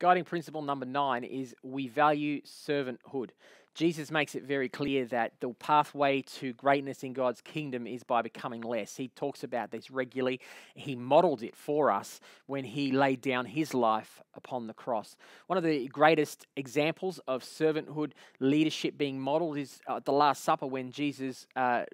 Guiding principle number 9 is we value servanthood. Jesus makes it very clear that the pathway to greatness in God's kingdom is by becoming less. He talks about this regularly. He modeled it for us when he laid down his life upon the cross. One of the greatest examples of servanthood leadership being modeled is at the Last Supper, when Jesus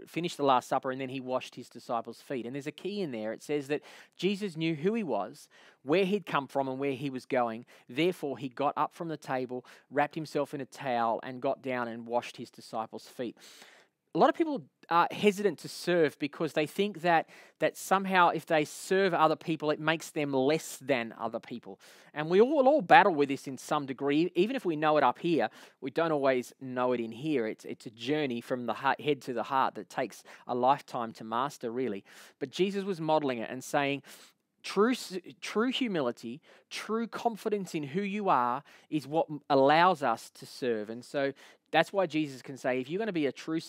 finished the Last Supper and then he washed his disciples' feet. And there's a key in there. It says that Jesus knew who he was, where he'd come from and where he was going. Therefore, he got up from the table, wrapped himself in a towel, and got down and washed his disciples' feet. A lot of people are hesitant to serve because they think that somehow if they serve other people, it makes them less than other people. And we all battle with this in some degree. Even if we know it up here, we don't always know it in here. It's a journey from the head to the heart that takes a lifetime to master, really. But Jesus was modeling it and saying, True humility, true confidence in who you are is what allows us to serve. And so that's why Jesus can say, if you're going to be a true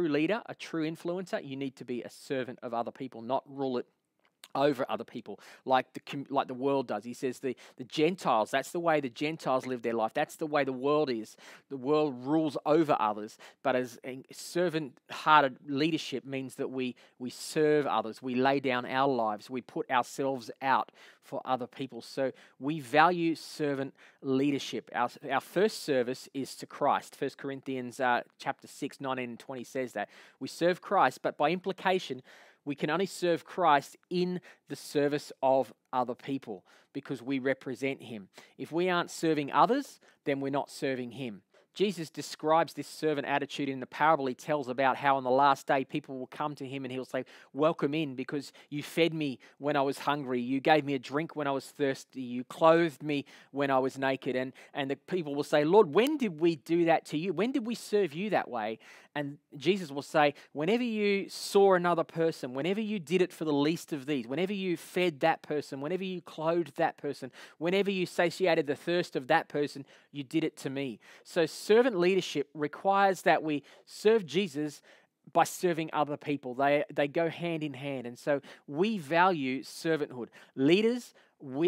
leader, a true influencer, you need to be a servant of other people, not rule it over other people like the world does. He says the Gentiles, that's the way the Gentiles live their life. That's the way the world is. The world rules over others, but as servant-hearted leadership means that we serve others. We lay down our lives. We put ourselves out for other people. So we value servant leadership. Our first service is to Christ. 1 Corinthians chapter 6, 19 and 20 says that. We serve Christ, but by implication, we can only serve Christ in the service of other people because we represent him. If we aren't serving others, then we're not serving him. Jesus describes this servant attitude in the parable he tells about how on the last day people will come to him and he'll say, welcome in because you fed me when I was hungry. You gave me a drink when I was thirsty. You clothed me when I was naked. And the people will say, Lord, when did we do that to you? When did we serve you that way? And Jesus will say, whenever you saw another person, whenever you did it for the least of these, whenever you fed that person, whenever you clothed that person, whenever you satiated the thirst of that person, you did it to me. So servant leadership requires that we serve Jesus by serving other people. They go hand in hand. And so we value servanthood.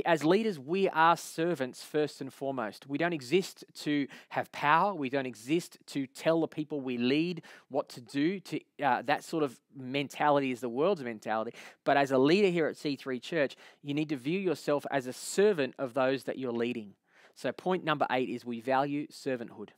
As leaders, we are servants first and foremost. We don't exist to have power. We don't exist to tell the people we lead what to do. That sort of mentality is the world's mentality. But as a leader here at C3 Church, you need to view yourself as a servant of those that you're leading. So point number 8 is we value servanthood.